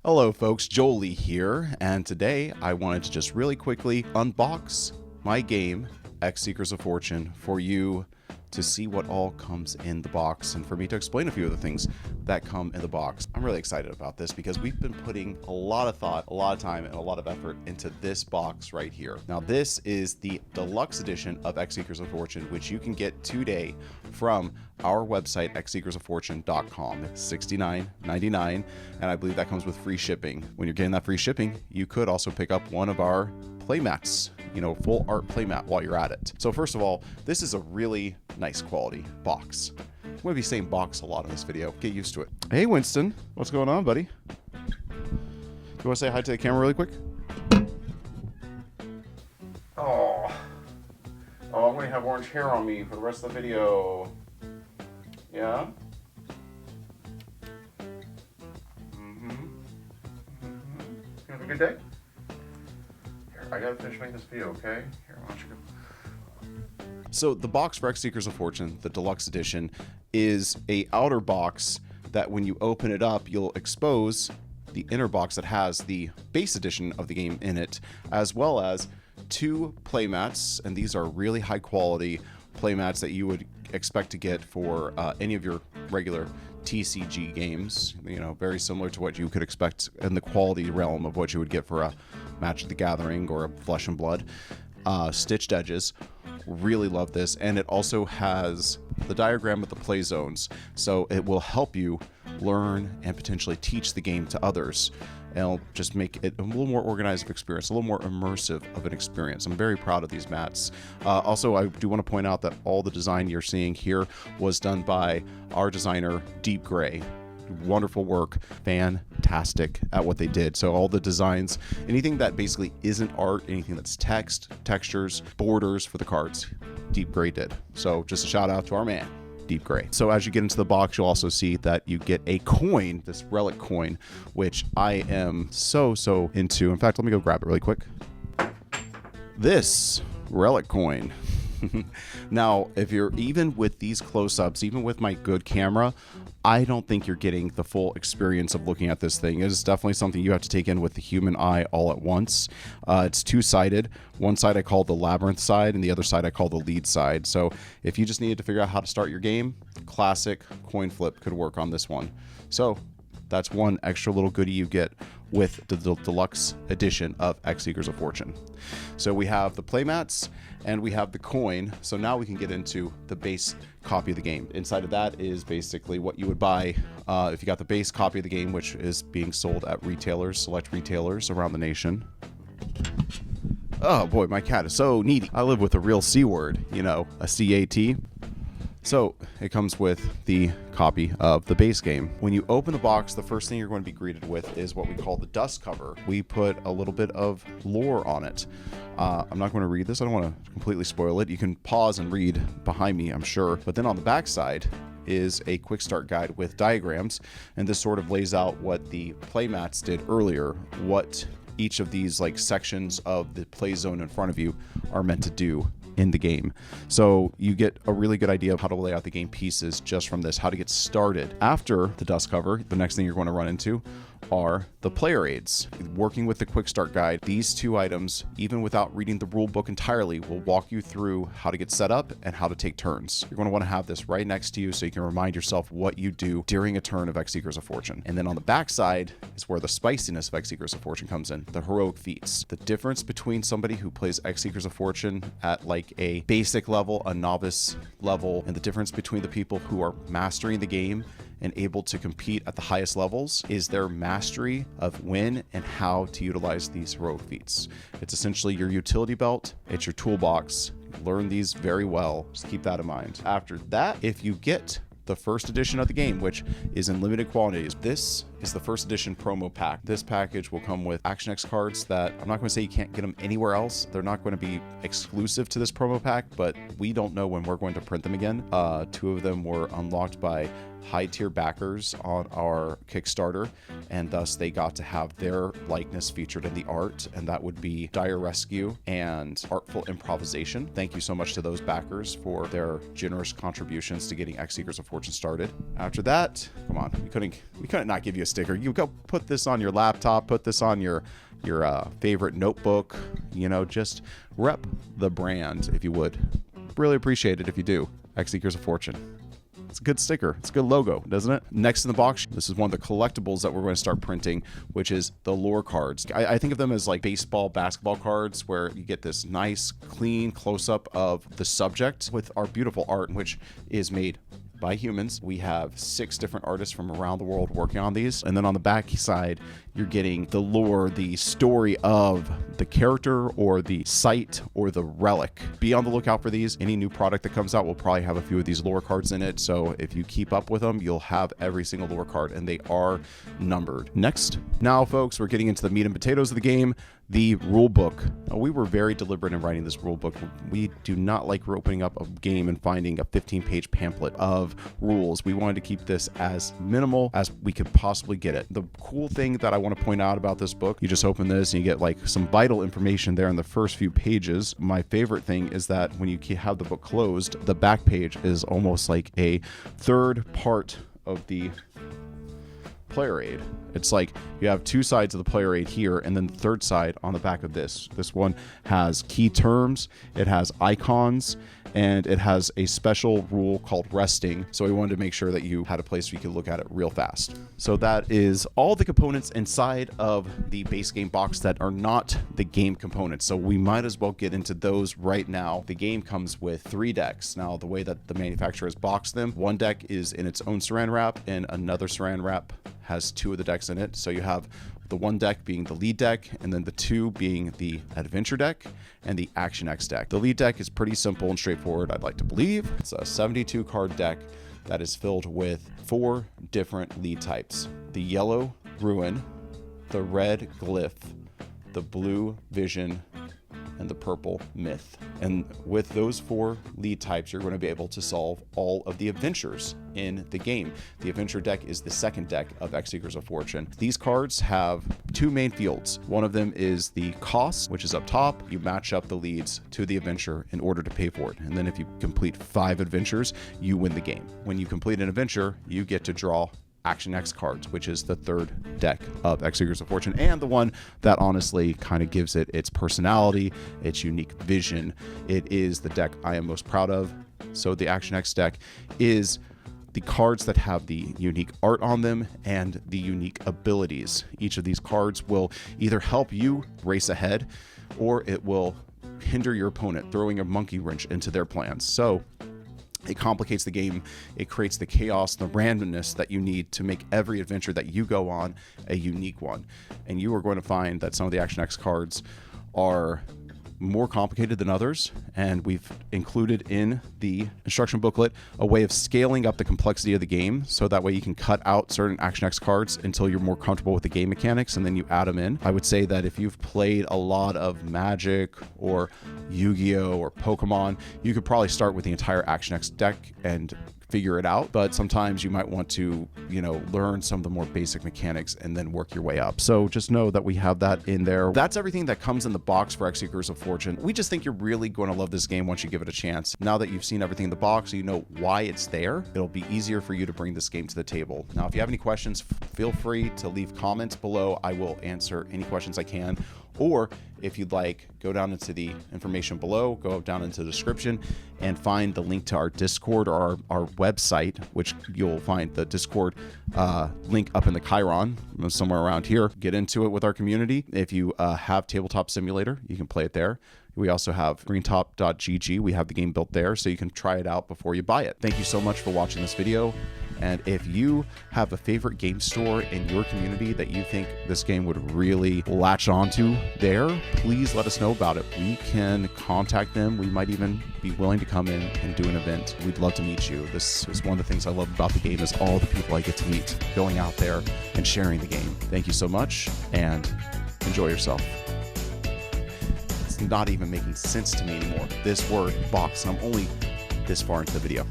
Hello folks, Joelee here, and today I wanted to just really quickly unbox my game, X Seekers of Fortune, for you to see what all comes in the box and for me to explain a few of the things that come in the box. I'm really excited about this because we've been putting a lot of thought, a lot of time, and a lot of effort into this box right here. Now this is the deluxe edition of X Seekers of Fortune, which you can get today from our website, xseekersoffortune.com. It's $69.99, and I believe that comes with free shipping. When you're getting that free shipping, you could also pick up one of our playmats, full art playmat while you're at it. So first of all, this is a really nice quality box. I'm going to be saying box a lot in this video. Get used to it. Hey Winston, what's going on, buddy? Do you want to say hi to the camera really quick? Oh, I'm going to have orange hair on me for the rest of the video. Yeah? You have a good day? Here, I gotta finish making this video, okay? Here, why don't you go? So the box for X Seekers of Fortune, the deluxe edition, is a outer box that when you open it up, you'll expose the inner box that has the base edition of the game in it, as well as two playmats, and these are really high quality playmats that you would expect to get for any of your regular TCG games, very similar to what you could expect in the quality realm of what you would get for a Magic the Gathering or a Flesh and Blood. Stitched edges. Really love this, and it also has the diagram of the play zones, so it will help you learn and potentially teach the game to others. And it'll just make it a little more organized of experience, a little more immersive of an experience. I'm very proud of these mats. Also, I do want to point out that all the design you're seeing here was done by our designer, Deep Gray. Wonderful work, fantastic at what they did. So all the designs, anything that basically isn't art, anything that's text, textures, borders for the cards, Deep Gray did. So just a shout out to our man, Deep Gray. So as you get into the box, you'll also see that you get a coin, this relic coin, which I am so into. In fact, let me go grab it really quick. This relic coin. Now, if you're even with these close-ups, even with my good camera, I don't think you're getting the full experience of looking at this thing. It is definitely something you have to take in with the human eye all at once. It's two-sided. One side I call the labyrinth side, and the other side I call the lead side. So if you just needed to figure out how to start your game, classic coin flip could work on this one. So that's one extra little goodie you get with the deluxe edition of X Seekers of Fortune. So we have the playmats and we have the coin. So now we can get into the base copy of the game. Inside of that is basically what you would buy if you got the base copy of the game, which is being sold at retailers, select retailers around the nation. Oh boy, my cat is so needy. I live with a real C word, a CAT. So it comes with the copy of the base game. When you open the box, the first thing you're going to be greeted with is what we call the dust cover. We put a little bit of lore on it. I'm not going to read this. I don't want to completely spoil it. You can pause and read behind me, I'm sure. But then on the back side is a quick start guide with diagrams. And this sort of lays out what the playmats did earlier, what each of these sections of the play zone in front of you are meant to do in the game. So you get a really good idea of how to lay out the game pieces just from this, how to get started. After the dust cover, the next thing you're going to run into are the player aids. Working with the quick start guide, these two items, even without reading the rule book entirely, will walk you through how to get set up and how to take turns. You're going to want to have this right next to you so you can remind yourself what you do during a turn of X Seekers of Fortune. And then on the back side is where the spiciness of X Seekers of Fortune comes in, the heroic feats. The difference between somebody who plays X Seekers of Fortune at a basic level, a novice level, and the difference between the people who are mastering the game and able to compete at the highest levels is their mastery of when and how to utilize these heroic feats. It's essentially your utility belt, it's your toolbox. Learn these very well, just keep that in mind. After that, if you get the first edition of the game, which is in limited quantities, this is the first edition promo pack. This package will come with Action X cards that I'm not going to say you can't get them anywhere else. They're not going to be exclusive to this promo pack, but we don't know when we're going to print them again. Two of them were unlocked by high tier backers on our Kickstarter, and thus they got to have their likeness featured in the art, and that would be Dire Rescue and Artful Improvisation. Thank you so much to those backers for their generous contributions to getting X Seekers of Fortune started. After that, come on, we couldn't not give you a sticker. You go put this on your laptop, put this on your favorite notebook, you know, just rep the brand if you would. Really appreciate it if you do. X Seekers of Fortune. It's a good sticker. It's a good logo, doesn't it? Next in the box, this is one of the collectibles that we're going to start printing, which is the lore cards. I think of them as like baseball, basketball cards, where you get this nice, clean close-up of the subject with our beautiful art, which is made by humans. We have 6 different artists from around the world working on these. And then on the back side, you're getting the lore, the story of the character or the site or the relic. Be on the lookout for these. Any new product that comes out will probably have a few of these lore cards in it. So if you keep up with them, you'll have every single lore card, and they are numbered. Next, now folks, we're getting into the meat and potatoes of the game, the rule book. Now, we were very deliberate in writing this rule book. We do not like opening up a game and finding a 15-page pamphlet of rules. We wanted to keep this as minimal as we could possibly get it. The cool thing that I want to point out about this book, you just open this and you get like some vital information there in the first few pages. My favorite thing is that when you have the book closed, the back page is almost like a third part of the player aid. It's like you have 2 sides of the player aid here, and then the third side on the back of this. This one has key terms, it has icons, and it has a special rule called resting. So we wanted to make sure that you had a place where you could look at it real fast. So that is all the components inside of the base game box that are not the game components. So we might as well get into those right now. The game comes with 3 decks. Now, the way that the manufacturer has boxed them, one deck is in its own saran wrap, and another saran wrap has 2 of the decks in it. So you have the one deck being the lead deck, and then the 2 being the adventure deck and the Action X deck. The lead deck is pretty simple and straightforward, I'd like to believe. It's a 72 card deck that is filled with 4 different lead types: the yellow Ruin, the red Glyph, the blue Vision, and the purple Myth. And with those 4 lead types, you're going to be able to solve all of the adventures in the game. The adventure deck is the second deck of X Seekers of Fortune. These cards have 2 main fields. One of them is the cost, which is up top. You match up the leads to the adventure in order to pay for it. And then if you complete 5 adventures, you win the game. When you complete an adventure, you get to draw Action X cards, which is the third deck of X Seekers of Fortune, and the one that honestly kind of gives it its personality, its unique vision. It is the deck I am most proud of. So the Action X deck is the cards that have the unique art on them and the unique abilities. Each of these cards will either help you race ahead, or it will hinder your opponent, throwing a monkey wrench into their plans. So it complicates the game. It creates the chaos, the randomness that you need to make every adventure that you go on a unique one. And you are going to find that some of the Action X cards are more complicated than others, and we've included in the instruction booklet a way of scaling up the complexity of the game, so that way you can cut out certain Action X cards until you're more comfortable with the game mechanics, and then you add them in. I would say that if you've played a lot of Magic or Yu-Gi-Oh or Pokemon, you could probably start with the entire Action X deck and figure it out, but sometimes you might want to, learn some of the more basic mechanics and then work your way up. So just know that we have that in there. That's everything that comes in the box for X Seekers of Fortune. We just think you're really going to love this game once you give it a chance. Now that you've seen everything in the box, you know why it's there, it'll be easier for you to bring this game to the table. Now, if you have any questions, feel free to leave comments below. I will answer any questions I can. Or if you'd like, go down into the information below, go down into the description and find the link to our Discord or our website, which you'll find the Discord link up in the Chiron, somewhere around here. Get into it with our community. If you have Tabletop Simulator, you can play it there. We also have greentop.gg. We have the game built there, so you can try it out before you buy it. Thank you so much for watching this video. And if you have a favorite game store in your community that you think this game would really latch onto there, please let us know about it. We can contact them. We might even be willing to come in and do an event. We'd love to meet you. This is one of the things I love about the game, is all the people I get to meet going out there and sharing the game. Thank you so much, and enjoy yourself. It's not even making sense to me anymore. This word, box, and I'm only this far into the video.